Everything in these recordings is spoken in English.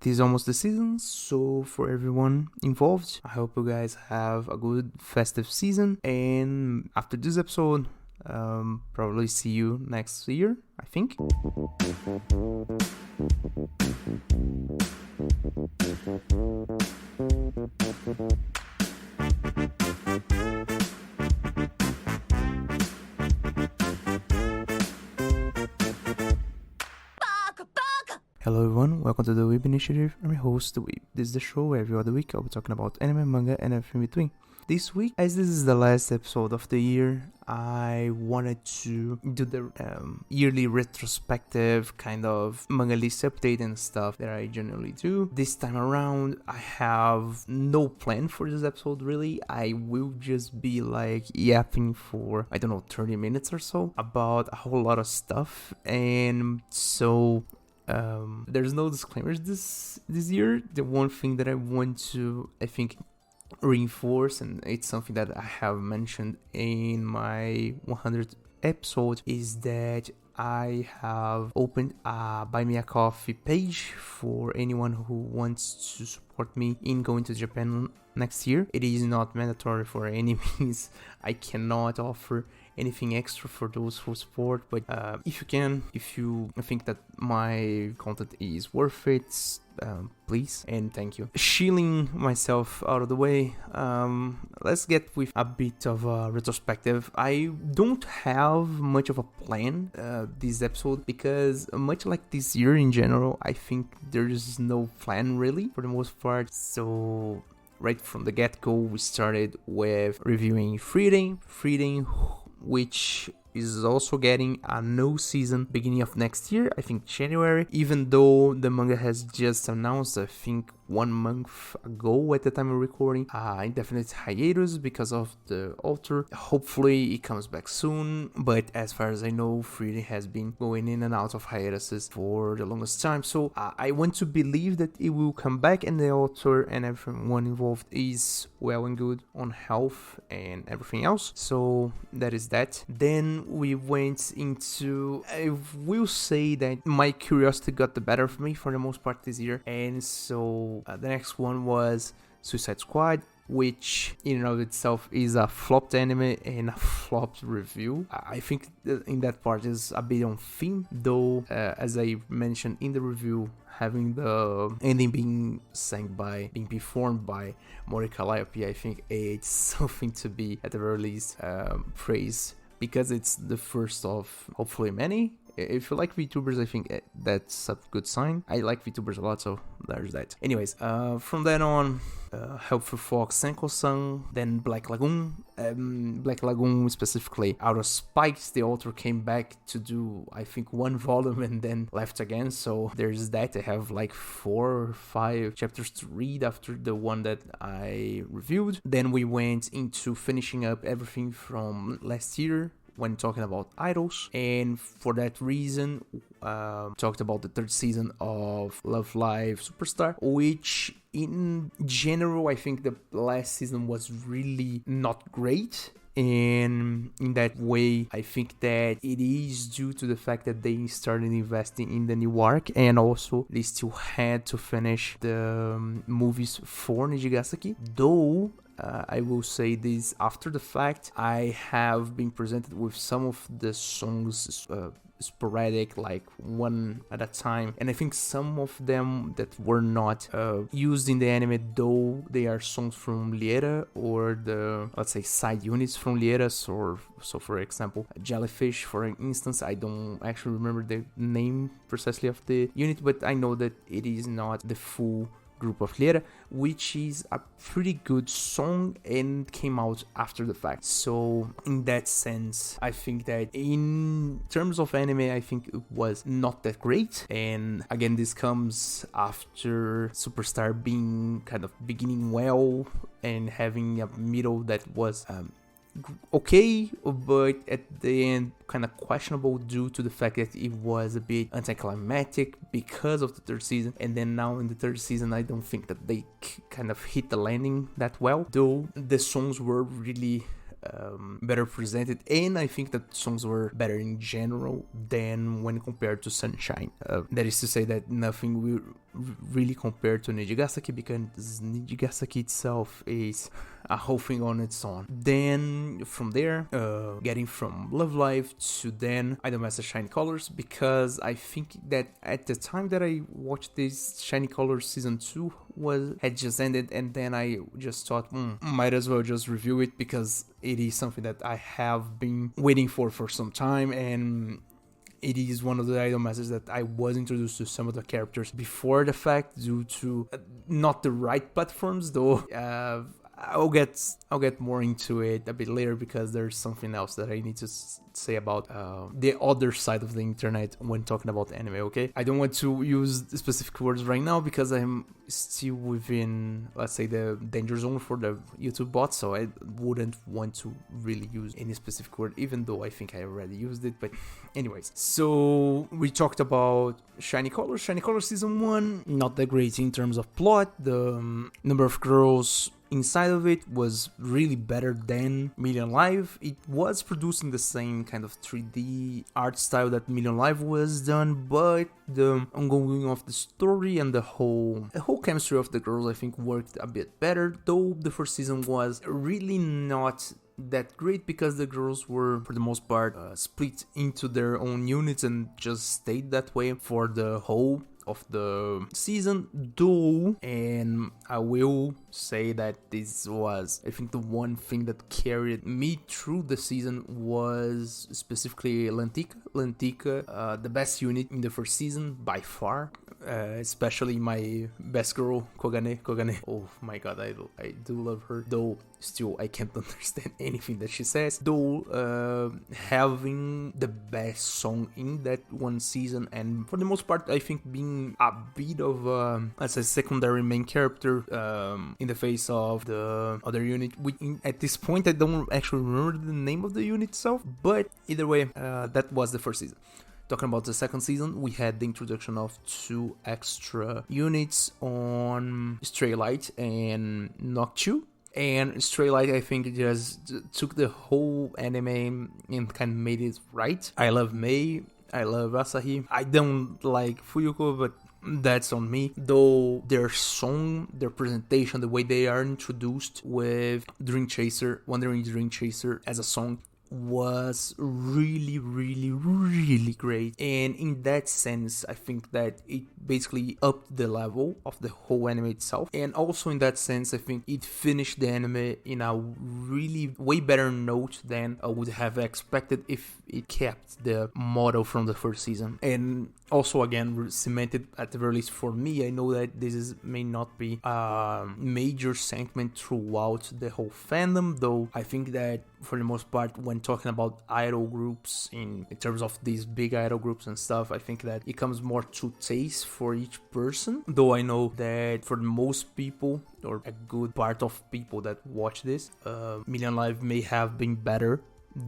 This is almost the season, so for everyone involved, I hope you guys have a good festive season. And after this episode, probably see you next year, I think. Hello everyone, welcome to the Weeb Initiative. I'm your host, the Weeb. This is the show where every other week I'll be talking about anime, manga, and everything in between. This week, as this is the last episode of the year, I wanted to do the yearly retrospective kind of manga list update and stuff that I generally do. This time around, I have no plan for this episode really. I will just be like yapping for, 30 minutes or so about a whole lot of stuff. And so there's no disclaimers this year. The one thing that I want to, reinforce, and it's something that I have mentioned in my 100th episode, is that I have opened a Buy Me a Coffee page for anyone who wants to support me in going to Japan next year. It is not mandatory for any means. I cannot offer anything extra for those who support, but if you think that my content is worth it, please and thank you. Shilling myself out of the way, let's get with a bit of a retrospective. I don't have much of a plan this episode because, much like this year in general, I think there's no plan really for the most part. So right from the get-go, we started with reviewing Freeding, which is also getting a new season beginning of next year, I think January, even though the manga has just announced, I think 1 month ago at the time of recording, indefinite hiatus because of the author. Hopefully it comes back soon, but as far as I know, Freedom has been going in and out of hiatuses for the longest time, so I want to believe that it will come back and the author and everyone involved is well and good on health and everything else. So that is that. Then we went into, I will say that my curiosity got the better of me for the most part this year, and so the next one was Suicide Squad, which in and of itself is a flopped anime and a flopped review. I think in that part is a bit on theme, though, as I mentioned in the review, having the ending being performed by Mori Calliope, I think it's something to be at the very least praised, because it's the first of hopefully many. If you like VTubers, I think that's a good sign. I like VTubers a lot, so there's that. Anyways, from then on, Helpful Fox Senko-san, then Black Lagoon. Black Lagoon specifically, out of spite, the author came back to do, I think, 1 volume and then left again. So there's that. I have like 4 or 5 chapters to read after the one that I reviewed. Then we went into finishing up everything from last year when talking about idols, and for that reason talked about the 3rd season of Love Live Superstar, which in general I think the last season was really not great. And in that way, I think that it is due to the fact that they started investing in the new arc, and also they still had to finish the movies for Nijigasaki. Though I will say this after the fact, I have been presented with some of the songs sporadic, like one at a time, and I think some of them that were not used in the anime, though they are songs from Liera or the, let's say, side units from Liera. So for example, Jellyfish, for instance, I don't actually remember the name precisely of the unit, but I know that it is not the full group of Liera, which is a pretty good song and came out after the fact. So in that sense, I think that in terms of anime, I think it was not that great. And again, this comes after Superstar being kind of beginning well and having a middle that was okay, but at the end kind of questionable due to the fact that it was a bit anticlimactic because of the 3rd season. And then now in the 3rd season, I don't think that they kind of hit the landing that well, though the songs were really better presented, and I think that songs were better in general than when compared to Sunshine. That is to say that nothing will really compare to Nijigasaki, because Nijigasaki itself is a whole thing on its own. Then from there, getting from Love Live to then Idolmaster Shiny Colors, because I think that at the time that I watched this, Shiny Colors season 2 had just ended, and then I just thought, might as well just review it, because it is something that I have been waiting for some time, and it is one of the idol masters that I was introduced to some of the characters before the fact, due to not the right platforms, though. I'll get more into it a bit later, because there's something else that I need to say about the other side of the internet when talking about anime, okay? I don't want to use specific words right now, because I'm still within, let's say, the danger zone for the YouTube bot, so I wouldn't want to really use any specific word, even though I think I already used it. But anyways, so we talked about Shiny Colors season 1, not that great in terms of plot. The number of girls inside of it was really better than Million Live. It was producing the same kind of 3D art style that Million Live was done, but the ongoing of the story and the whole chemistry of the girls, I think, worked a bit better, though the first season was really not that great, because the girls were, for the most part, split into their own units and just stayed that way for the whole of the season, though, and I will say that this was, I think, the one thing that carried me through the season was specifically Lentica, the best unit in the first season by far, especially my best girl, Kogane. Oh my god, I do love her, though still I can't understand anything that she says, though having the best song in that one season, and for the most part I think being a bit of as a secondary main character in the face of the other unit. At this point I don't actually remember the name of the unit itself, but either way, that was the first season. Talking about the second season, we had the introduction of 2 extra units on Stray Light and Noctu. And Stray Light, I think, just took the whole anime and kind of made it right. I love Mei, I love Asahi. I don't like Fuyuko, but that's on me. Though their song, their presentation, the way they are introduced with Wandering Dream Chaser as a song, was really great, and in that sense I think that it basically upped the level of the whole anime itself, and also in that sense I think it finished the anime in a really way better note than I would have expected if it kept the model from the first season. And also, again, cemented at the very least for me. I know that this may not be a major sentiment throughout the whole fandom, though I think that for the most part, when talking about idol groups, in terms of these big idol groups and stuff, I think that it comes more to taste for each person. Though I know that for most people, or a good part of people that watch this, Million Live may have been better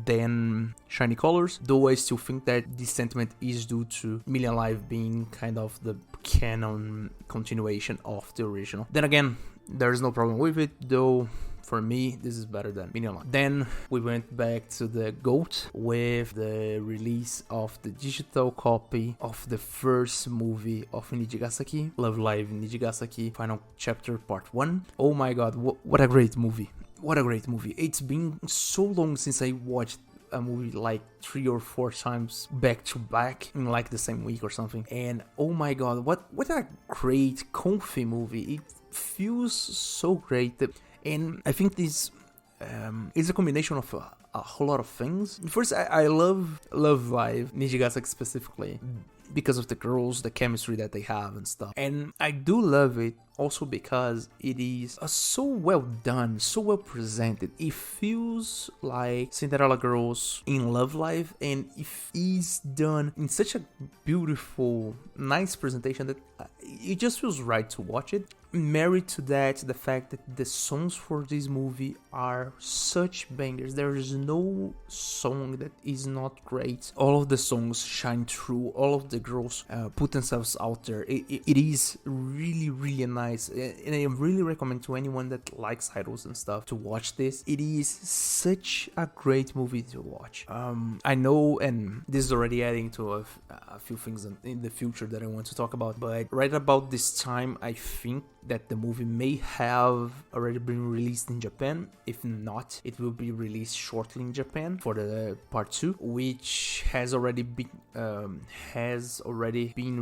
than Shiny Colors, though I still think that this sentiment is due to Million Live being kind of the canon continuation of the original. Then again, there's no problem with it, though for me this is better than Million Live. Then we went back to the GOAT with the release of the digital copy of the first movie of Nijigasaki, Love Live Nijigasaki Final Chapter Part 1. Oh my god, what a great movie. What a great movie. It's been so long since I watched a movie like 3 or 4 times back to back in like the same week or something. And oh my god, what a great, comfy movie. It feels so great. And I think this is a combination of a whole lot of things. First, I love Live, Nijigasaki specifically, because of the girls, the chemistry that they have and stuff. And I do love it also because it is so well done, so well presented. It feels like Cinderella Girls in Love Live, and it is done in such a beautiful, nice presentation that it just feels right to watch it. married to that, the fact that the songs for this movie are such bangers. There is no song that is not great. All of the songs shine through. All of the girls put themselves out there. It is really, really nice, and I really recommend to anyone that likes idols and stuff to watch this. It is such a great movie to watch. I know, and this is already adding to a few things in the future that I want to talk about, but right about this time, I think that the movie may have already been released in Japan. If not, it will be released shortly in Japan for the part 2, which has already been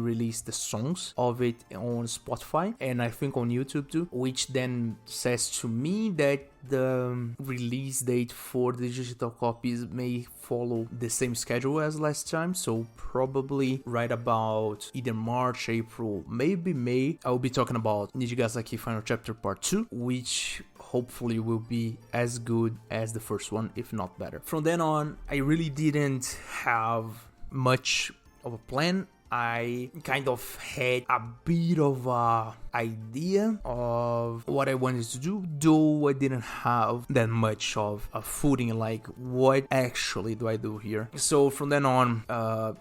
released, the songs of it on Spotify and I think on YouTube too, which then says to me that the release date for the digital copies may follow the same schedule as last time, so probably right about either March, April, maybe May. I will be talking about Nijigasaki Final Chapter Part 2, which hopefully will be as good as the first one, if not better. From then on, I really didn't have much of a plan. I kind of had a bit of a idea of what I wanted to do, though I didn't have that much of a footing, like what actually do I do here. So from then on,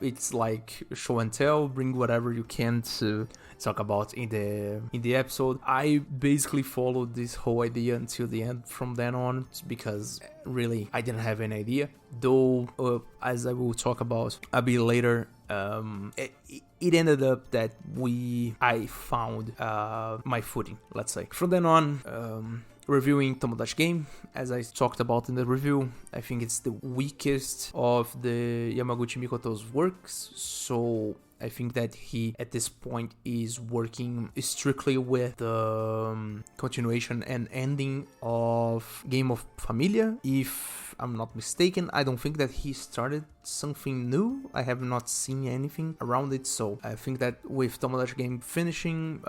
it's like show and tell, bring whatever you can to talk about in the episode. I basically followed this whole idea until the end from then on, because really I didn't have any idea, though as I will talk about a bit later, it ended up that I found my footing, let's say. From then on, reviewing Tomodachi Game, as I talked about in the review, I think it's the weakest of the Yamaguchi Mikoto's works, so I think that he, at this point, is working strictly with the continuation and ending of Game of Familia. If I'm not mistaken, I don't think that he started something new. I have not seen anything around it, so I think that with Tomodachi Game finishing,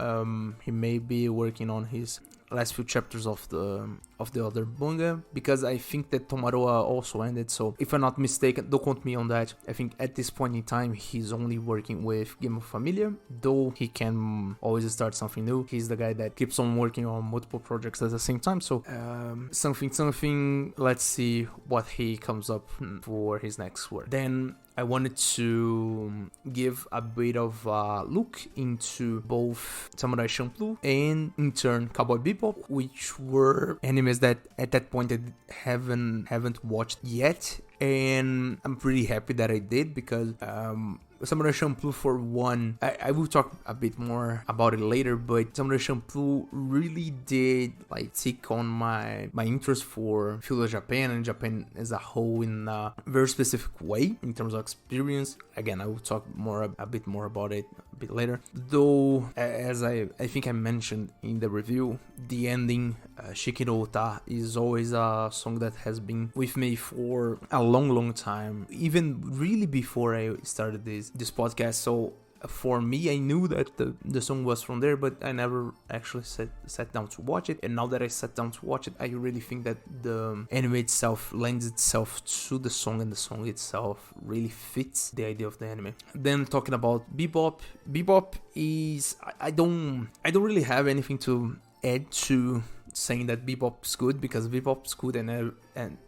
he may be working on his last few chapters of the other manga, because I think that Tomaroa also ended, so if I'm not mistaken, don't quote me on that, I think at this point in time he's only working with Game of Familia, though he can always start something new. He's the guy that keeps on working on multiple projects at the same time, so something, let's see what he comes up for his next work. Then I wanted to give a bit of a look into both Samurai Champloo and in turn Cowboy Bebop, which were animes that at that point I haven't watched yet, and I'm pretty happy that I did, because Samurai Champloo, for one, I will talk a bit more about it later, but Samurai Champloo really did like tick on my interest for feudal Japan and Japan as a whole in a very specific way in terms of experience. Again, I will talk a bit more about it a bit later, though as I think I mentioned in the review, the ending, Shikiro Ota, is always a song that has been with me for a long time, even really before I started this podcast. So for me, I knew that the song was from there, but I never actually sat down to watch it. And now that I sat down to watch it, I really think that the anime itself lends itself to the song, and the song itself really fits the idea of the anime. Then talking about Bebop is, I don't really have anything to add to saying that Bebop's good, because Bebop's good and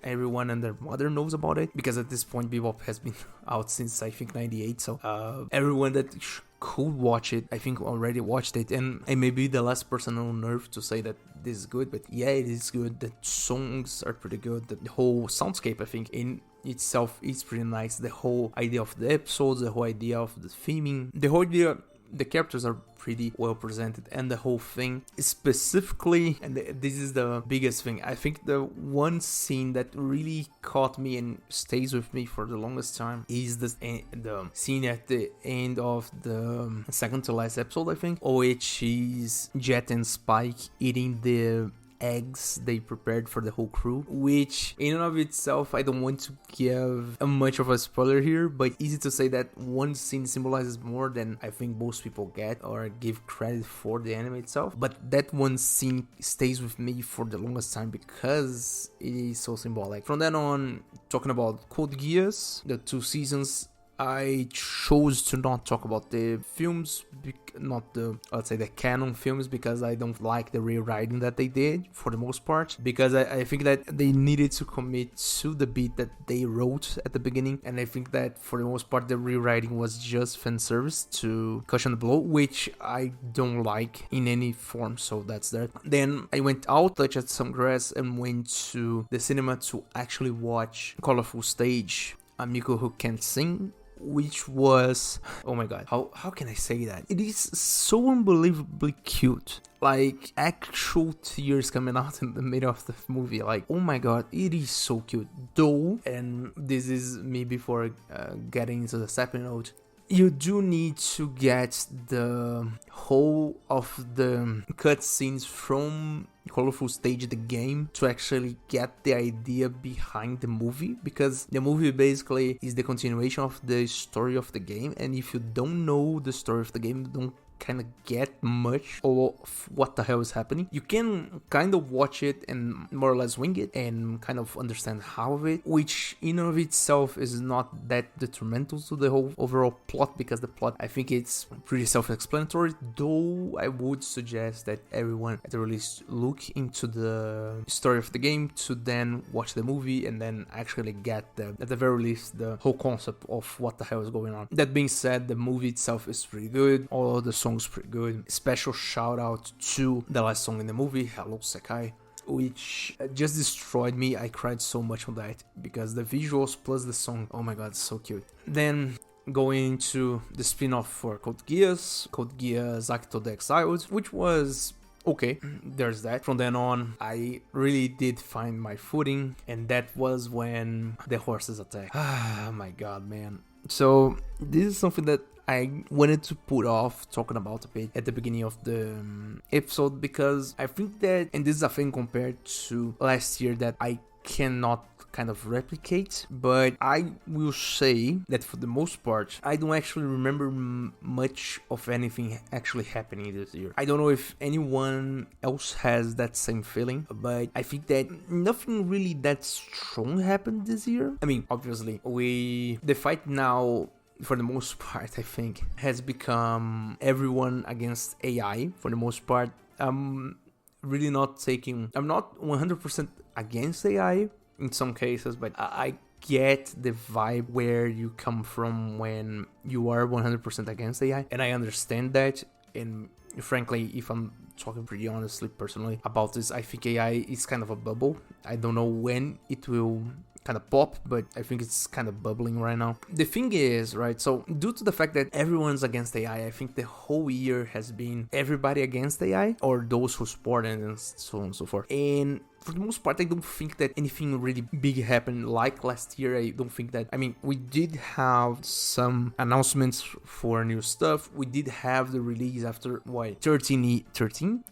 everyone and their mother knows about it, because at this point Bebop has been out since I think 98, so everyone that could watch it I think already watched it, and I may be the last person on earth to say that this is good, but yeah, it is good. The songs are pretty good, the whole soundscape I think in itself is pretty nice, the whole idea of the episodes, the whole idea of the theming, the whole idea, the characters are pretty well presented, and the whole thing specifically, and this is the biggest thing, I think the one scene that really caught me and stays with me for the longest time is the scene at the end of the second to last episode, I think, which is Jet and Spike eating the eggs they prepared for the whole crew, which in and of itself, I don't want to give much of a spoiler here, but easy to say that one scene symbolizes more than I think most people get or give credit for the anime itself, but that one scene stays with me for the longest time because it is so symbolic. From then on, talking about Code Geass, the 2 seasons, I chose to not talk about the films, not the, let's say, the canon films, because I don't like the rewriting that they did for the most part, because I think that they needed to commit to the beat that they wrote at the beginning, and I think that for the most part the rewriting was just fan service to cushion the blow, which I don't like in any form, so that's that. Then I went out, touched some grass, and went to the cinema to actually watch Colorful Stage, Amigo Who Can't Sing, which was, oh my god, how can I say that? It is so unbelievably cute. Like, actual tears coming out in the middle of the movie. Like, oh my god, it is so cute. Though, and this is me before getting into the second note, you do need to get the whole of the cutscenes from Colorful Stage, the game, to actually get the idea behind the movie, because the movie basically is the continuation of the story of the game, and if you don't know the story of the game, you don't kind of get much of what the hell is happening. You can kind of watch it and more or less wing it and kind of understand how of it, which in and of itself is not that detrimental to the whole overall plot, because the plot, I think it's pretty self-explanatory, though I would suggest that everyone at the release look into the story of the game to then watch the movie and then actually get at the very least the whole concept of what the hell is going on. That being said, the movie itself is pretty good. All of the songs pretty good. Special shout out to the last song in the movie, Hello Sekai, which just destroyed me. I cried so much on that because the visuals plus the song, oh my god, so cute. Then going into the spin-off for Code Geass Akito the Exiled, which was okay, there's that. From then on, I really did find my footing, and that was when the horses attacked. Ah, my god, man. So this is something that I wanted to put off talking about a bit at the beginning of the episode, because I think that, and this is a thing compared to last year that I cannot kind of replicate, but I will say that for the most part, I don't actually remember much of anything actually happening this year. I don't know if anyone else has that same feeling, but I think that nothing really that strong happened this year. I mean, obviously, the fight now, for the most part, I think, has become everyone against AI for the most part. I'm not 100% against AI in some cases, but I get the vibe where you come from when you are 100% against AI, and I understand that. And frankly, if I'm talking pretty honestly, personally about this, I think AI is kind of a bubble. I don't know when it will kind of pop, but I think it's kind of bubbling right now. The thing is, right, so due to the fact that everyone's against AI, I think the whole year has been everybody against AI, or those who support it, and so on and so forth. And for the most part, I don't think that anything really big happened like last year. I don't think that, I mean, we did have some announcements for new stuff. We did have the release after,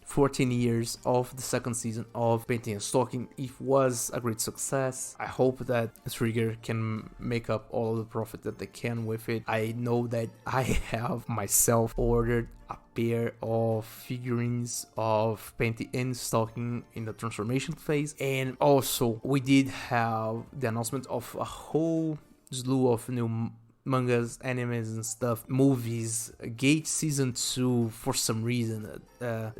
14 years of the second season of Painting and Stalking. It was a great success. I hope that Trigger can make up all of the profit that they can with it. I know that I have myself ordered a pair of figurines of Painting and Stalking in the transformation phase, and also we did have the announcement of a whole slew of new mangas, animes and stuff, movies. Gate season 2 for some reason.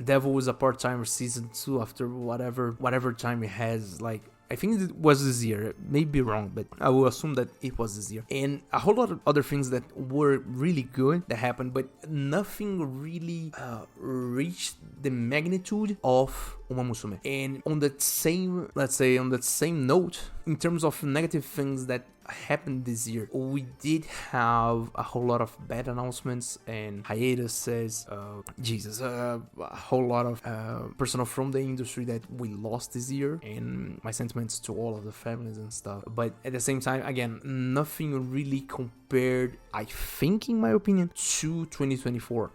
Devil is a part-timer season 2 after whatever time it has. Like, I think it was this year, may be wrong, but I will assume that it was this year. And a whole lot of other things that were really good that happened, but nothing really reached the magnitude of Uma Musume. And on that same, let's say, on that same note, in terms of negative things that happened this year, we did have a whole lot of bad announcements and hiatuses, a whole lot of personnel from the industry that we lost this year, and my sentiments to all of the families and stuff. But at the same time, again, nothing really compared, I think, in my opinion, to 2024,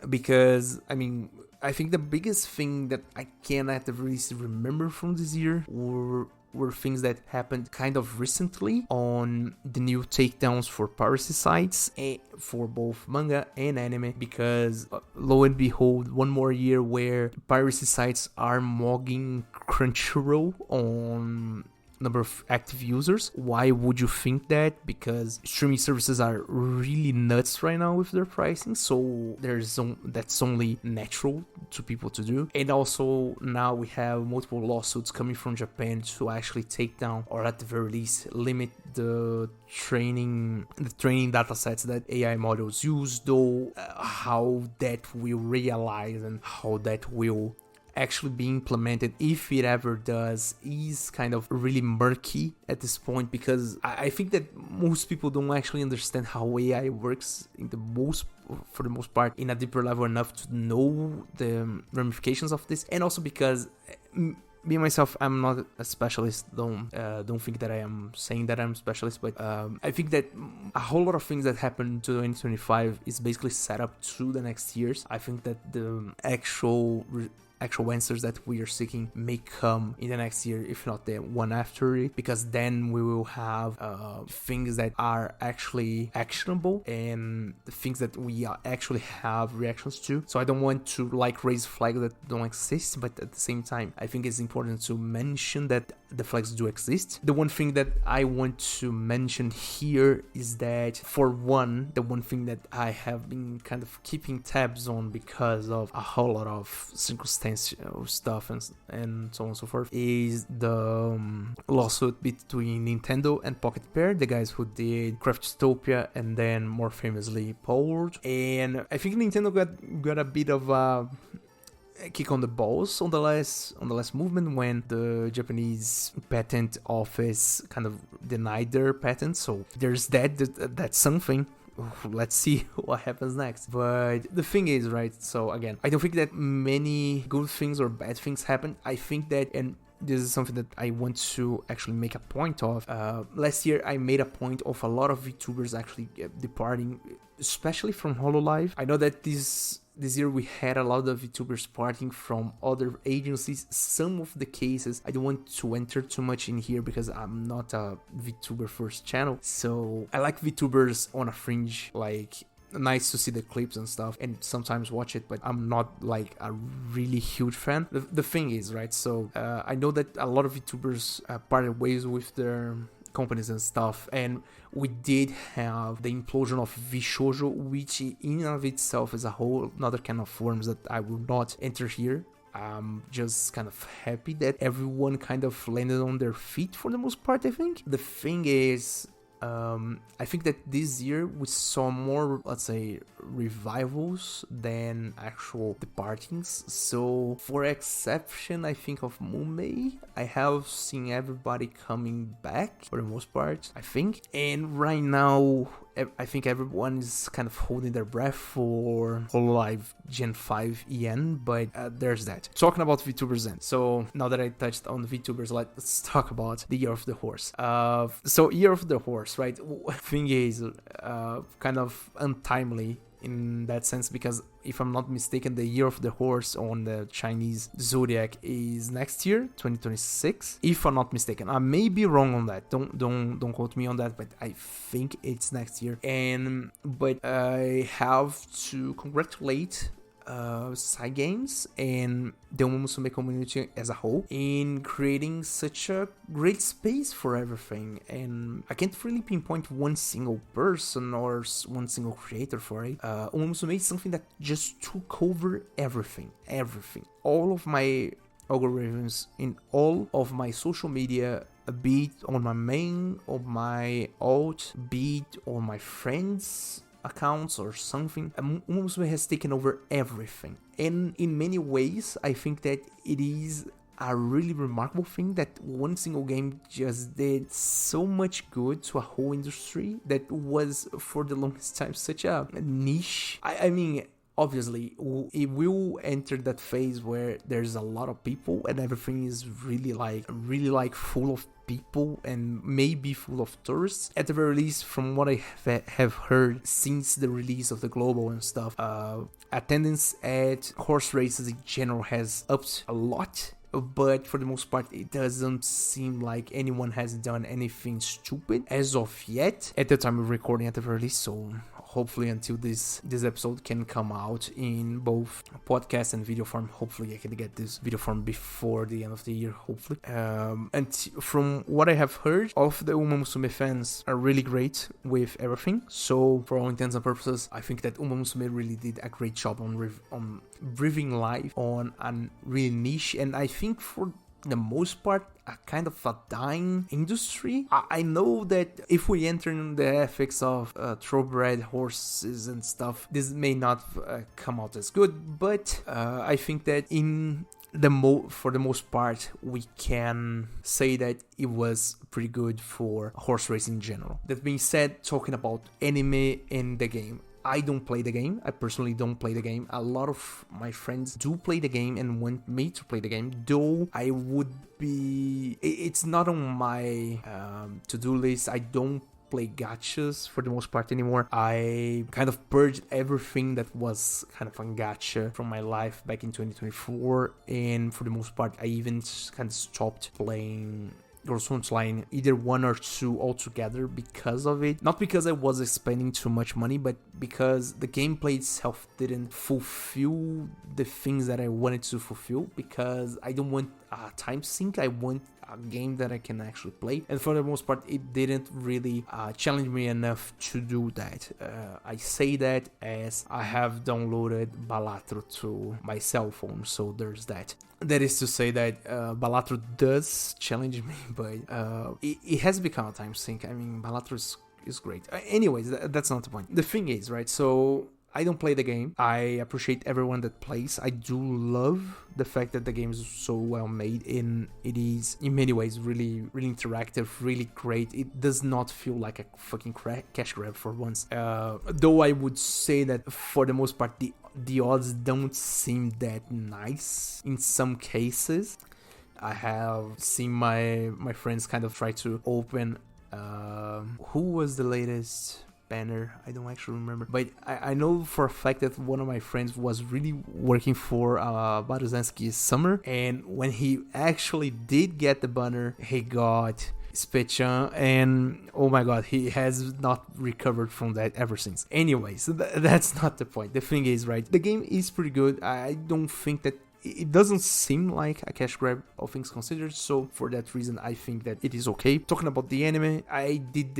because I mean, I think the biggest thing that I can at the least remember from this year were things that happened kind of recently on the new takedowns for piracy sites for both manga and anime, because lo and behold, one more year where piracy sites are mogging Crunchyroll on number of active users. Why would you think that? Because streaming services are really nuts right now with their pricing, so that's only natural to people to do. And also now we have multiple lawsuits coming from Japan to actually take down, or at the very least limit, the training data sets that AI models use, though how that will realize and how that will actually be implemented, if it ever does, is kind of really murky at this point, because I think that most people don't actually understand how AI works for the most part in a deeper level enough to know the ramifications of this. And also because me myself, I'm not a specialist. Don't think that I am saying that I'm a specialist, but I think that a whole lot of things that happen to 2025 is basically set up to the next years. I think that the actual answers that we are seeking may come in the next year, if not the one after it, because then we will have things that are actually actionable and things that we actually have reactions to. So I don't want to raise flags that don't exist, but at the same time, I think it's important to mention that the flags do exist. The one thing that I want to mention here is that, for one, the one thing that I have been kind of keeping tabs on because of a whole lot of circumstantial stuff and so on and so forth, is the lawsuit between Nintendo and Pocket Pair, the guys who did Craftopia and then more famously Powered. And I think Nintendo got a bit of a kick on the balls on the last movement when the Japanese patent office kind of denied their patent. So there's that's something. Let's see what happens next. But the thing is, right, so again, I don't think that many good things or bad things happen. I think that, and this is something that I want to actually make a point of. Last year, I made a point of a lot of VTubers actually departing, especially from HoloLive. I know that this year we had a lot of VTubers parting from other agencies. Some of the cases, I don't want to enter too much in here because I'm not a VTuber first channel. So I like VTubers on a fringe, nice to see the clips and stuff and sometimes watch it, but I'm not a really huge fan. The thing is, right, so I know that a lot of VTubers parted ways with their companies and stuff, and we did have the implosion of VShojo, which in and of itself is a whole another kind of worms that I will not enter here. I'm just kind of happy that everyone kind of landed on their feet for the most part. I think the thing is, I think that this year we saw more, let's say, revivals than actual departings. So, for exception, I think of Mumei, I have seen everybody coming back for the most part, I think. And right now, I think everyone is kind of holding their breath for HoloLive Gen 5 EN, but there's that. Talking about VTubers then. So now that I touched on VTubers, let's talk about the Year of the Horse. So Year of the Horse, right? Thing is, kind of untimely in that sense, because if I'm not mistaken, the Year of the Horse on the Chinese zodiac is next year, 2026. If I'm not mistaken, I may be wrong on that. Don't quote me on that, but I think it's next year. But I have to congratulate Cygames and the Uma Musume community as a whole in creating such a great space for everything. And I can't really pinpoint one single person or one single creator for it. Uma Musume is something that just took over everything. All of my algorithms in all of my social media, be it on my main, on my alt, be it on my friends' accounts or something. Uma Musume has taken over everything, and in many ways I think that it is a really remarkable thing that one single game just did so much good to a whole industry that was for the longest time such a niche. I mean, obviously it will enter that phase where there's a lot of people and everything is really full of people and maybe full of tourists. At the very least, from what I have heard since the release of the global and stuff, attendance at horse races in general has upped a lot. But for the most part, it doesn't seem like anyone has done anything stupid as of yet, at the time of recording at the very least. So hopefully until this episode can come out in both podcast and video form. Hopefully I can get this video form before the end of the year, hopefully. And from what I have heard, all of the Uma Musume fans are really great with everything. So for all intents and purposes, I think that Uma Musume really did a great job on breathing life on a really niche, and I think for the most part a kind of a dying industry. I know that if we enter in the ethics of thoroughbred horses and stuff, this may not come out as good, but I think that for the most part we can say that it was pretty good for horse racing in general. That being said, talking about anime in the game, I don't play the game. I personally don't play the game. A lot of my friends do play the game and want me to play the game, though I would be... It's not on my to-do list. I don't play gachas for the most part anymore. I kind of purged everything that was kind of a gacha from my life back in 2024, and for the most part I even kind of stopped playing Girls Line, either one or two altogether because of it. Not because I was spending too much money, but because the gameplay itself didn't fulfill the things that I wanted to fulfill, because I don't want a time sink. I want a game that I can actually play, and for the most part it didn't really challenge me enough to do that. I say that as I have downloaded Balatro to my cell phone, so there's that. That is to say that Balatro does challenge me, but it has become a time sink. I mean, Balatro is great. Anyways, that's not the point. The thing is, right, so I don't play the game. I appreciate everyone that plays. I do love the fact that the game is so well made, and it is in many ways really, really interactive, really great. It does not feel like a fucking cash grab for once. Though I would say that for the most part, the odds don't seem that nice in some cases. I have seen my friends kind of try to open who was the latest banner? I don't actually remember, but I know for a fact that one of my friends was really working for Baruzansky's Summer, and when he actually did get the banner, he got Spechan, and oh my god, he has not recovered from that ever since. Anyways, that's not the point. The thing is, right, the game is pretty good. I don't think that it doesn't seem like a cash grab, all things considered, so for that reason I think that it is okay. Talking about the anime, I did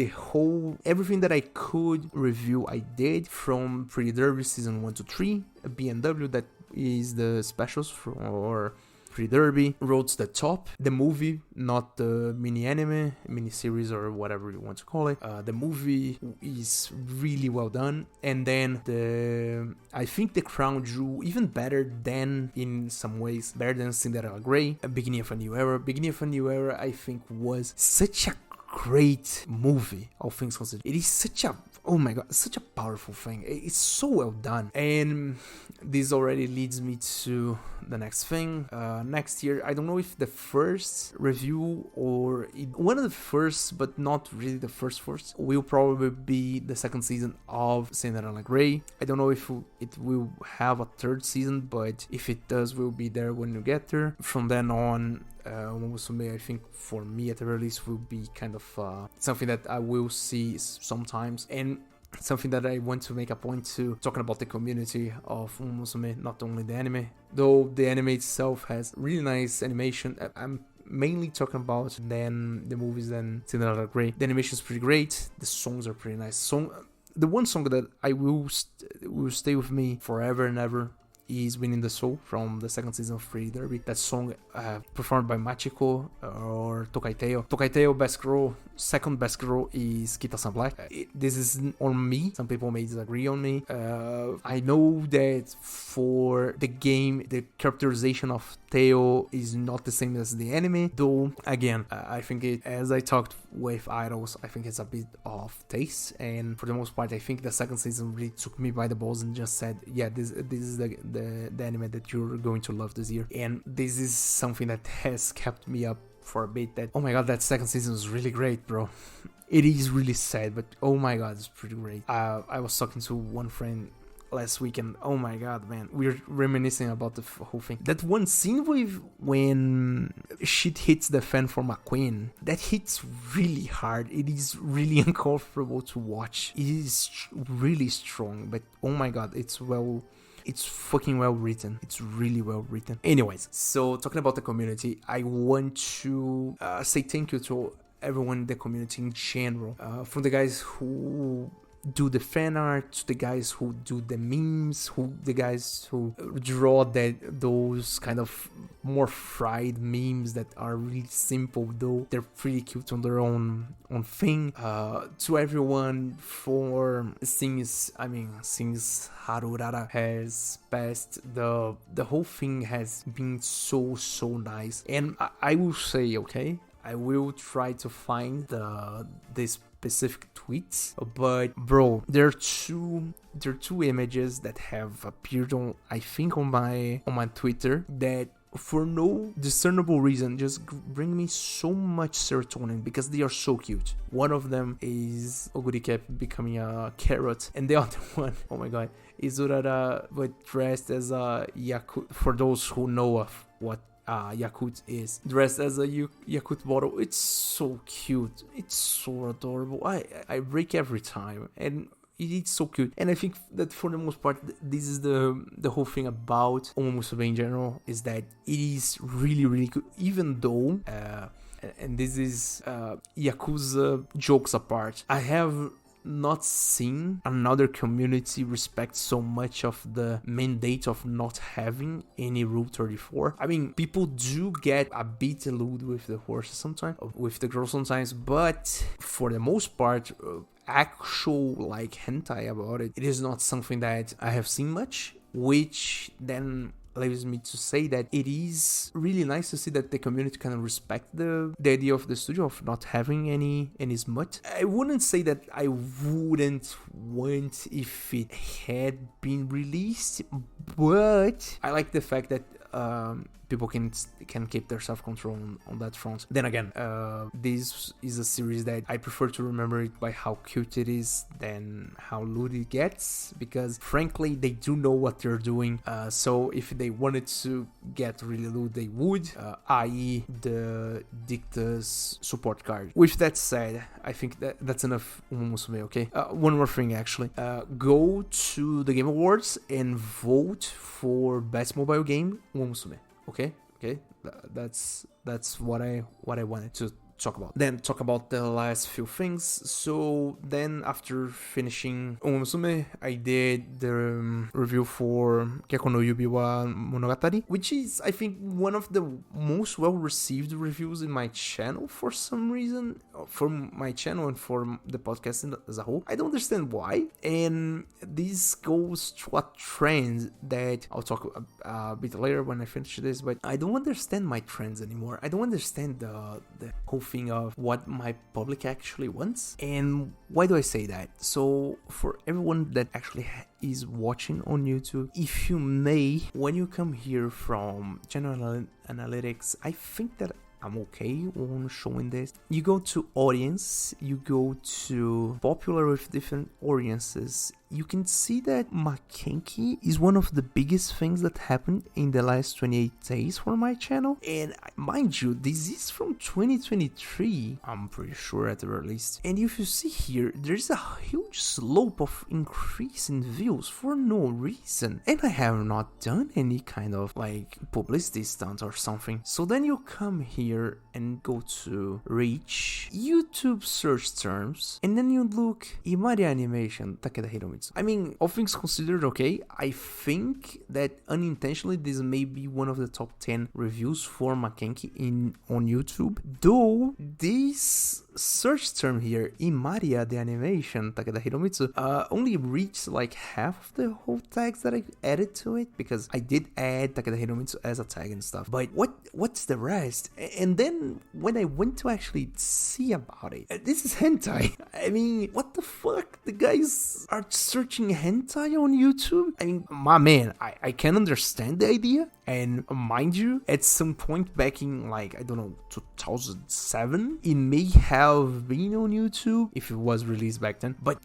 everything that I could review. I did, from Pretty Derby season 1 to 3, BMW, that is the specials for Pretty Derby, Road to the Top, the movie, not the mini series or whatever you want to call it. The movie is really well done, and then I think The Crown Jewel, even better than, in some ways, better than Cinderella Grey, Beginning of a New Era. Beginning of a New Era, I think, was such a great movie, all things considered. It is such a, oh my god, such a powerful thing. It's so well done, and this already leads me to the next thing. Next year, I don't know if the first review or one of the first, but not really the first, will probably be the second season of Cinderella Grey. I don't know if it will have a third season, but if it does, we'll be there when you get there. From then on, Musume, I think for me at the very least, will be kind of something that I will see sometimes, and something that I want to make a point to, talking about the community of Musume, not only the anime, though the anime itself has really nice animation. I'm mainly talking about then the movies and Cinderella Grey. The animation is pretty great, the songs are pretty nice. The one song that I will stay with me forever and ever is Winning the Soul from the second season of Pretty Derby. That song performed by Machiko or Tokaiteo. Tokaiteo, best girl. Second best girl is Kita-san Black. This is on me. Some people may disagree on me. I know that for the game, the characterization of Teo is not the same as the anime, though again, I think as I talked with idols, I think it's a bit off taste, and for the most part I think the second season really took me by the balls and just said, yeah, this is the anime that you're going to love this year. And this is something that has kept me up for a bit, that oh my god, that second season was really great, bro. It is really sad, but oh my god, it's pretty great. I was talking to one friend last weekend. Oh my god, man, we're reminiscing about the whole thing. That one scene with when shit hits the fan for McQueen, that hits really hard. It is really uncomfortable to watch. It is really strong, but oh my god, it's fucking well written. It's really well written. Anyways, so talking about the community, I want to say thank you to everyone in the community in general, from the guys who do the fan art, to the guys who do the memes, the guys who draw those kind of more fried memes that are really simple, though they're pretty cute on their own thing. To everyone for since Harurara has passed, the whole thing has been so nice. And I will say, okay, I will try to find the specific tweets, but bro, there are two images that have appeared on my Twitter that for no discernible reason just bring me so much serotonin because they are so cute. One of them is Ogurike becoming a carrot, and the other one, oh my god, is Urara but dressed as a Yakult. For those who know of what Yakult is, dressed as a Yakult bottle. It's so cute. It's so adorable. I break every time, and it's so cute. And I think that for the most part, this is the whole thing about Omomusume in general, is that it is really good. Even though, and this is Yakuza jokes apart, I have not seen another community respect so much of the mandate of not having any Rule 34. I mean, people do get a bit lewd with the horses sometimes, with the girls sometimes, but for the most part, actual like hentai about it is not something that I have seen much, which then leaves me to say that it is really nice to see that the community kind of respect the idea of the studio of not having any smut. I wouldn't say that I wouldn't want if it had been released, but I like the fact that people can keep their self-control on that front. Then again, this is a series that I prefer to remember it by how cute it is than how lewd it gets, because frankly they do know what they're doing. So if they wanted to get really lewd, they would, i.e. the Dicta's support card. With that said, I think that's enough Umusume, okay? One more thing actually. Go to the Game Awards and vote for Best Mobile Game, Umusume. Okay, that's what I wanted to talk about. Then talk about the last few things. So then after finishing Omomusume, I did the review for Keiko no Yubi wa Monogatari, which is, I think, one of the most well-received reviews in my channel for some reason, for my channel and for the podcast as a whole. I don't understand why, and this goes to a trend that I'll talk a bit later when I finish this, but I don't understand my trends anymore. I don't understand the whole thing of what my public actually wants. And why do I say that? So for everyone that actually is watching on YouTube, if you may, when you come here from channel analytics, I think that I'm okay on showing this. You go to audience, you go to popular with different audiences. You can see that Makenki is one of the biggest things that happened in the last 28 days for my channel. And mind you, this is from 2023, I'm pretty sure at the very least. And if you see here, there's a huge slope of increase in views for no reason. And I have not done any kind of like publicity stunt or something. So then you come here and go to reach YouTube search terms, and then you look Imari animation Takeda Hiromitsu. I mean, all things considered, okay, I think that unintentionally this may be one of the top 10 reviews for Makenki on YouTube, though this search term here, Imaria the animation Takeda Hiromitsu, only reached like half of the whole tags that I added to it, because I did add Takeda Hiromitsu as a tag and stuff, but what's the rest? And then when I went to actually see about it, this is hentai. I mean, what the fuck? The guys are searching hentai on YouTube? I mean, my man, I can understand the idea, and mind you, at some point back in like, I don't know, 2007, it may have been on YouTube if it was released back then, but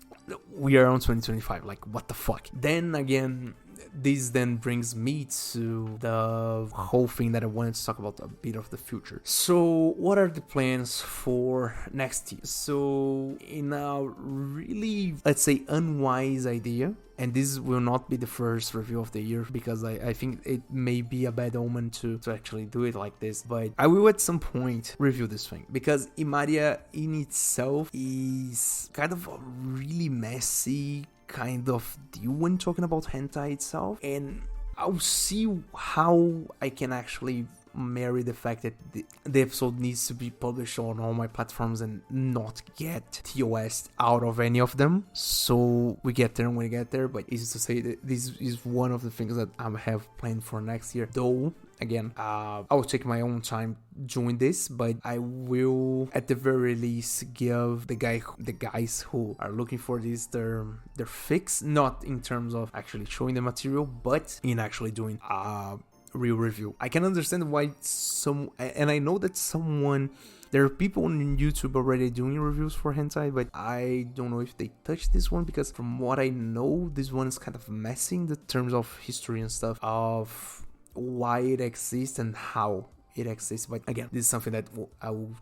we are on 2025, like what the fuck. Then again, this then brings me to the whole thing that I wanted to talk about, a bit of the future. So what are the plans for next year? So in a really, let's say, unwise idea, and this will not be the first review of the year because I think it may be a bad omen to actually do it like this, but I will at some point review this thing because Imaria in itself is kind of a really messy kind of deal when talking about hentai itself, and I'll see how I can actually marry the fact that the episode needs to be published on all my platforms and not get TOS out of any of them. So we get there when we get there, but easy to say that this is one of the things that I have planned for next year. Though, again, I will take my own time doing this, but I will at the very least give the guys who are looking for this their fix, not in terms of actually showing the material, but in actually doing real review. I can understand why and I know that there are people on YouTube already doing reviews for hentai, but I don't know if they touched this one because from what I know, this one is kind of messy in the terms of history and stuff of why it exists and how it exists. But again, this is something that I will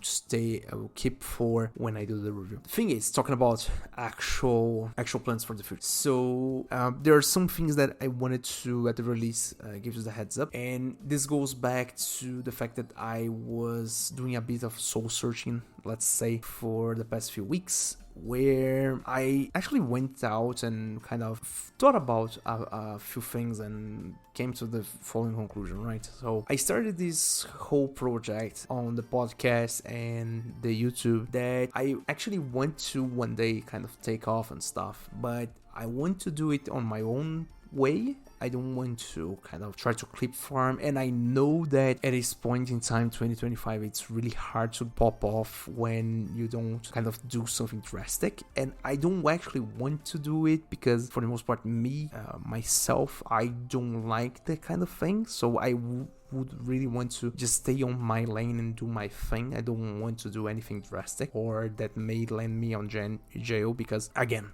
keep for when I do the review. The thing is, talking about actual plans for the future. So there are some things that I wanted to at the release give you the heads up, and this goes back to the fact that I was doing a bit of soul searching, let's say, for the past few weeks, where I actually went out and kind of thought about a few things and came to the following conclusion, right? So I started this whole project on the podcast and the YouTube that I actually want to one day kind of take off and stuff, but I want to do it on my own way. I don't want to kind of try to clip farm, and I know that at this point in time, 2025, it's really hard to pop off when you don't kind of do something drastic, and I don't actually want to do it because for the most part, myself, I don't like that kind of thing, so I would really want to just stay on my lane and do my thing. I don't want to do anything drastic or that may land me on jail because, again,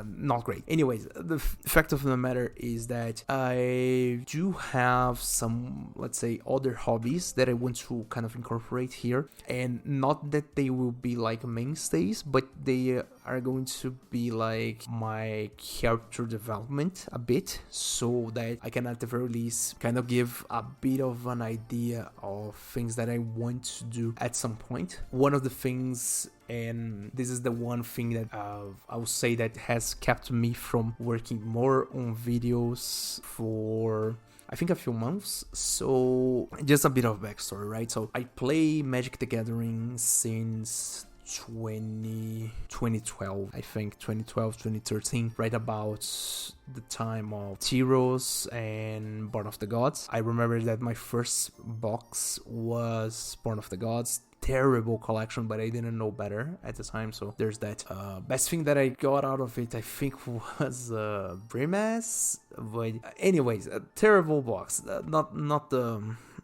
not great. Anyways, the fact of the matter is that I do have some, let's say, other hobbies that I want to kind of incorporate here, and not that they will be like mainstays, but they are going to be like my character development a bit, so that I can at the very least kind of give a bit of an idea of things that I want to do at some point. One of the things, and this is the one thing that I would say that has kept me from working more on videos for I think a few months. So just a bit of backstory, right? So I play Magic the Gathering since 2012, I think 2013, right about the time of Tyros and Born of the Gods. I remember that my first box was Born of the Gods. Terrible collection, but I didn't know better at the time, so there's that. Best thing that I got out of it, I think, was Brimass, but anyways, a terrible box.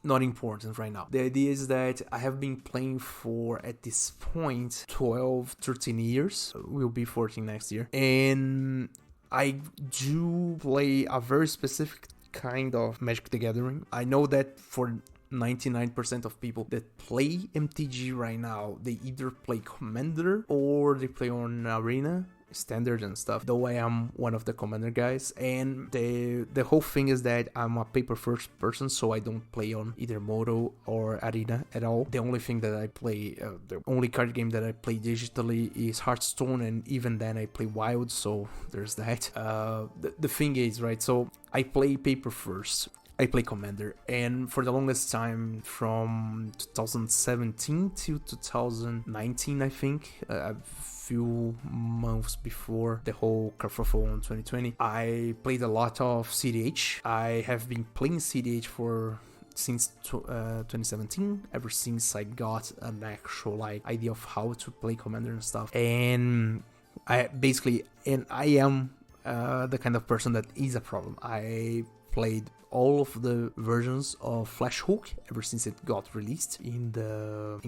Not important right now. The idea is that I have been playing for, at this point, 13 years. Will be 14 next year. And I do play a very specific kind of Magic the Gathering. I know that for 99% of people that play MTG right now, they either play Commander or they play on Arena, Standard and stuff, though I am one of the Commander guys. And the whole thing is that I'm a paper first person, so I don't play on either Moto or Arena at all. The only thing that I play, the only card game that I play digitally is Hearthstone, and even then I play Wild, so there's that. The thing is, right, so I play paper first. I play Commander, and for the longest time, from 2017 to 2019, I think, a few months before the whole kerfuffle in 2020, I played a lot of CDH. I have been playing CDH since 2017, ever since I got an actual idea of how to play Commander and stuff. And I am the kind of person that is a problem. I played all of the versions of Flash Hook ever since it got released in the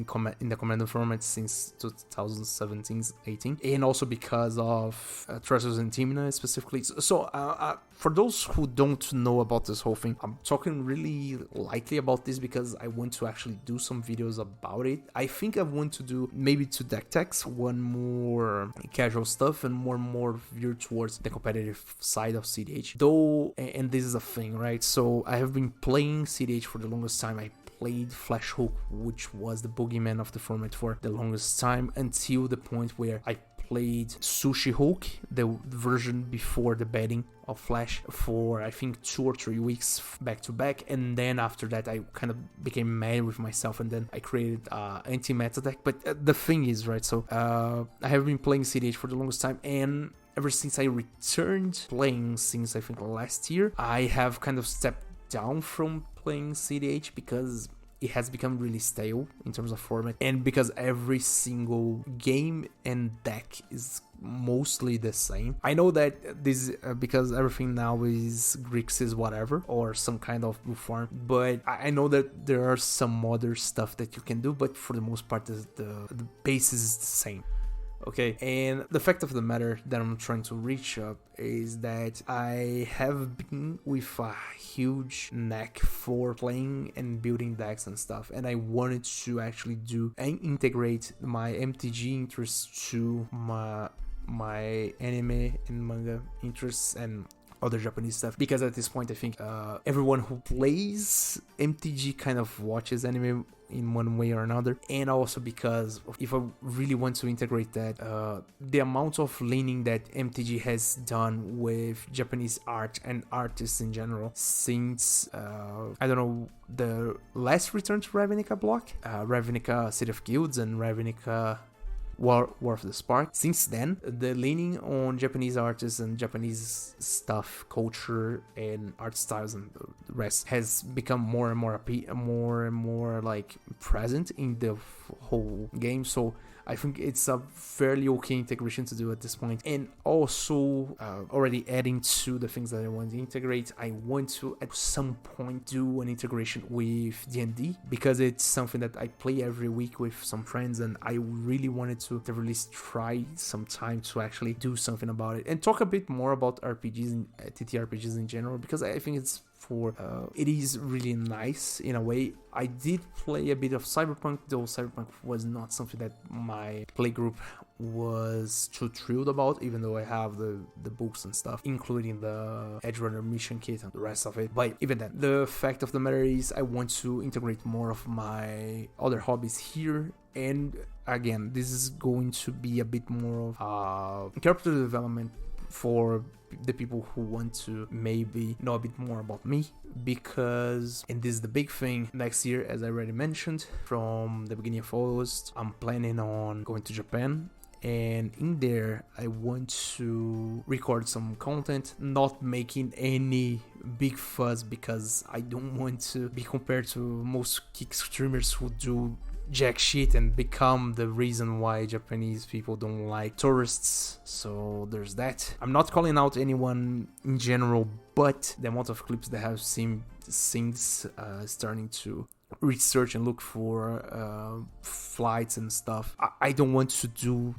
Commando format since 2017-18, and also because of Treasures and Timina specifically. So for those who don't know about this whole thing, I'm talking really lightly about this because I want to actually do some videos about it. I think I want to do maybe 2 deck techs, one more casual stuff and more geared towards the competitive side of CDH. Though, and this is a thing, right? So I have been playing CDH for the longest time. I played Flash Hook, which was the boogeyman of the format for the longest time, until the point where I played Sushi Hulk, the version before the betting of Flash, for I think 2 or 3 weeks back to back, and then after that I kind of became mad with myself, and then I created anti-meta deck. But the thing is, right, so I have been playing CDH for the longest time, and ever since I returned playing since I think last year, I have kind of stepped down from playing CDH because it has become really stale in terms of format, and because every single game and deck is mostly the same. I know that this because everything now is Grixis whatever or some kind of blue farm, but I know that there are some other stuff that you can do, but for the most part the base is the same. Okay, and the fact of the matter that I'm trying to reach up is that I have been with a huge knack for playing and building decks and stuff, and I wanted to actually do and integrate my MTG interests to my anime and manga interests and other Japanese stuff, because at this point I think everyone who plays MTG kind of watches anime in one way or another, and also because if I really want to integrate that, the amount of leaning that MTG has done with Japanese art and artists in general since I don't know, the last Return to Ravnica block, Ravnica City of Guilds and Ravnica War of the Spark. Since then, the leaning on Japanese artists and Japanese stuff, culture and art styles and the rest has become more and more like present in the whole game. So I think it's a fairly okay integration to do at this point. And also, already adding to the things that I want to integrate, I want to at some point do an integration with D&D, because it's something that I play every week with some friends, and I really wanted to at least try some time to actually do something about it and talk a bit more about RPGs and TTRPGs in general, because I think it's it is really nice in a way. I did play a bit of Cyberpunk, though Cyberpunk was not something that my play group was too thrilled about, even though I have the books and stuff, including the Edgerunner mission kit and the rest of it. But even then, the fact of the matter is I want to integrate more of my other hobbies here. And again, this is going to be a bit more of character development for the people who want to maybe know a bit more about me, because, and this is the big thing, next year, as I already mentioned, from the beginning of August, I'm planning on going to Japan, and in there I want to record some content, not making any big fuss, because I don't want to be compared to most kick streamers who do jack shit and become the reason why Japanese people don't like tourists. So there's that. I'm not calling out anyone in general, but the amount of clips that have seen since starting to research and look for flights and stuff, I don't want to do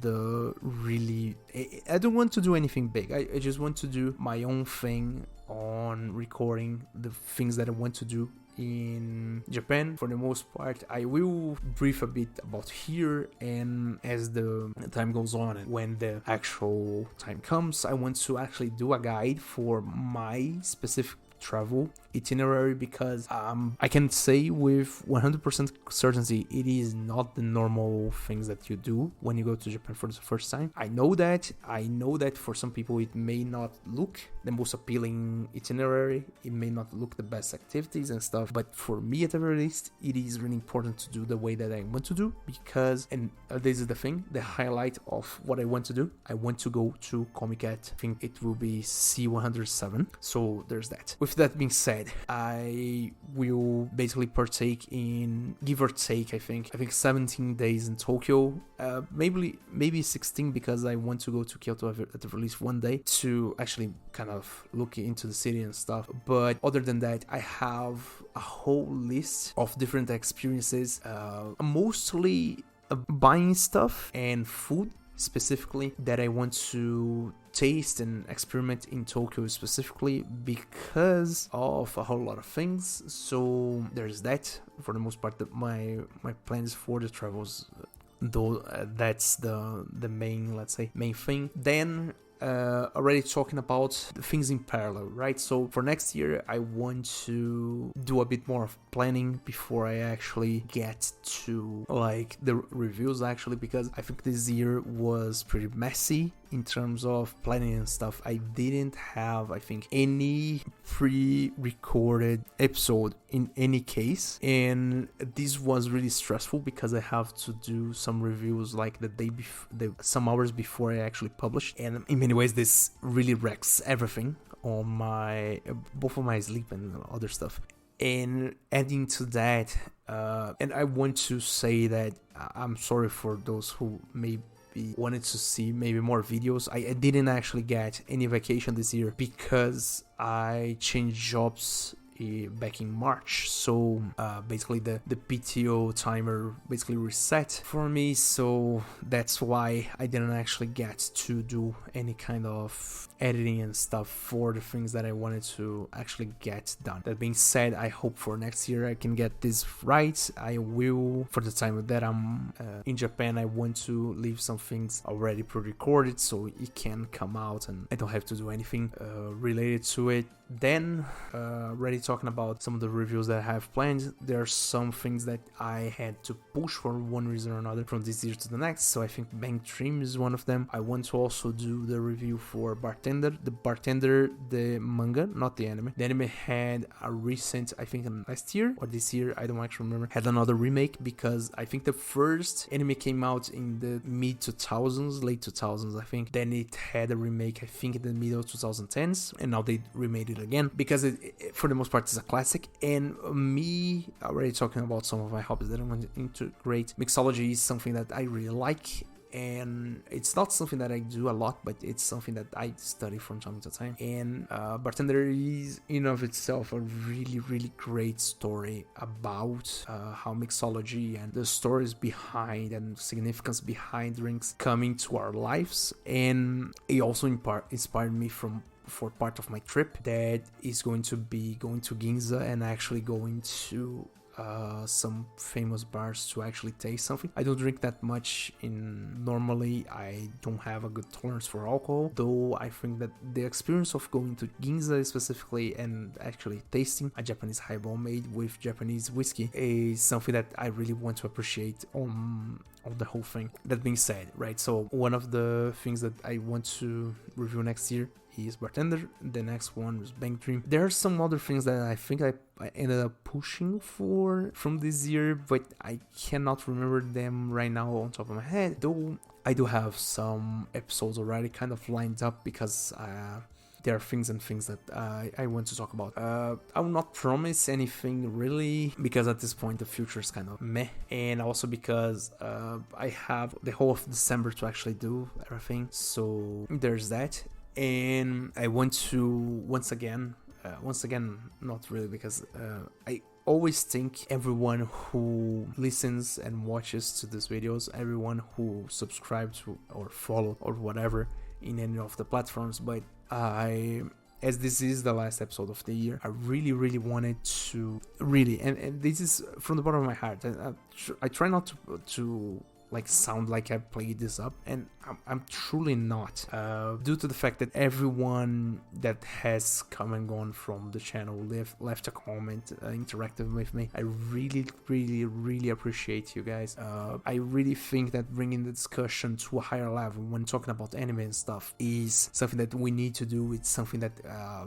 I don't want to do anything big. I just want to do my own thing on recording the things that I want to do in Japan. For the most part, I will brief a bit about here, and as the time goes on and when the actual time comes, I want to actually do a guide for my specific travel itinerary, because I can say with 100% certainty it is not the normal things that you do when you go to Japan for the first time. I know that for some people it may not look the most appealing itinerary, it may not look the best activities and stuff, but for me at the very least it is really important to do the way that I want to do, because, and this is the thing, the highlight of what I want to do, I want to go to Comic-Con. I think it will be C107, so there's that. With that being said, I will basically partake in, give or take, I think 17 days in Tokyo, maybe 16, because I want to go to Kyoto at the least one day to actually kind of look into the city and stuff. But other than that, I have a whole list of different experiences, mostly buying stuff and food specifically, that I want to taste and experiment in Tokyo, specifically because of a whole lot of things. So there's that. For the most part, my plans for the travels, though, that's the main, let's say, main thing. Then already talking about the things in parallel, right? So for next year, I want to do a bit more of planning before I actually get to like the reviews, actually, because I think this year was pretty messy in terms of planning and stuff. I didn't have, I think, any pre-recorded episode in any case, and this was really stressful because I have to do some reviews like the day before, some hours before I actually publish, and in many ways this really wrecks everything on my both of my sleep and other stuff. And adding to that, and I want to say that I'm sorry for those who maybe wanted to see maybe more videos. I didn't actually get any vacation this year because I changed jobs back in March, so basically the PTO timer basically reset for me, so that's why I didn't actually get to do any kind of editing and stuff for the things that I wanted to actually get done. That being said, I hope for next year I can get this right. I will, for the time that I'm in Japan, I want to leave some things already pre-recorded so it can come out and I don't have to do anything related to it. Then already talking about some of the reviews that I have planned, there are some things that I had to push for one reason or another from this year to the next, so I think Bank Dream is one of them. I want to also do the review for Bartender, the manga, not the anime. The anime had a recent, I think last year or this year, I don't actually remember, had another remake, because I think the first anime came out in the mid 2000s, late 2000s I think. Then it had a remake, I think in the middle 2010s, and now they remade it again because it for the most part is a classic. And me already talking about some of my hobbies that I want to integrate, mixology is something that I really like, and it's not something that I do a lot, but it's something that I study from time to time. And Bartender is in of itself a really great story about how mixology and the stories behind and significance behind drinks coming to our lives. And it also inspired me for part of my trip that is going to be going to Ginza and actually going to some famous bars to actually taste something. I don't drink that much normally. I don't have a good tolerance for alcohol, though I think that the experience of going to Ginza specifically and actually tasting a Japanese highball made with Japanese whiskey is something that I really want to appreciate on the whole thing. That being said, right, so one of the things that I want to review next year is Bartender. The next one was Bank Dream. There are some other things that I think I ended up pushing for from this year, but I cannot remember them right now on top of my head, though I do have some episodes already kind of lined up because there are things that I want to talk about. I will not promise anything really, because at this point the future is kind of meh, and also because I have the whole of December to actually do everything, so there's that. And I want to once again, not really, because I always think everyone who listens and watches to these videos, everyone who subscribes to or follow or whatever in any of the platforms, but as this is the last episode of the year, I really wanted to really, and this is from the bottom of my heart, I try not to like sound like I played this up, and I'm truly not, due to the fact that everyone that has come and gone from the channel left a comment, interacted with me. I really appreciate you guys. I really think that bringing the discussion to a higher level when talking about anime and stuff is something that we need to do. It's something that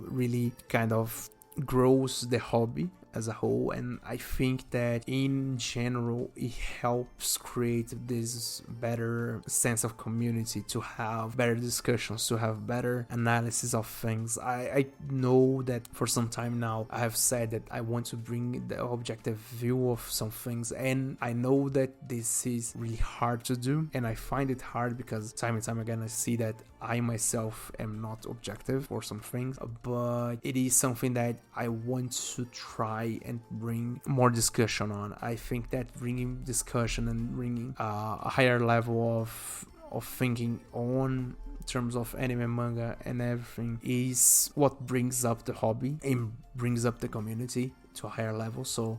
really kind of grows the hobby as a whole, and I think that in general it helps create this better sense of community, to have better discussions, to have better analysis of things. I know that for some time now I have said that I want to bring the objective view of some things, and I know that this is really hard to do, and I find it hard because time and time again I see that I myself am not objective for some things, but it is something that I want to try and bring more discussion on. I think that bringing discussion and bringing a higher level of thinking on terms of anime, manga and everything is what brings up the hobby and brings up the community to a higher level. So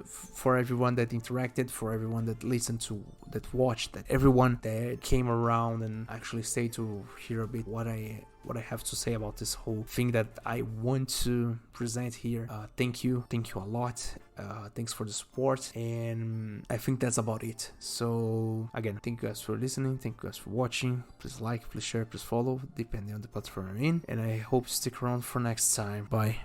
for everyone that interacted, for everyone that listened to, that watched, that everyone that came around and actually stayed to hear a bit what I have to say about this whole thing that I want to present here, thank you a lot. Thanks for the support, and I think that's about it. So again, thank you guys for listening, thank you guys for watching. Please like, please share, please follow, depending on the platform I'm in, and I hope you stick around for next time. Bye.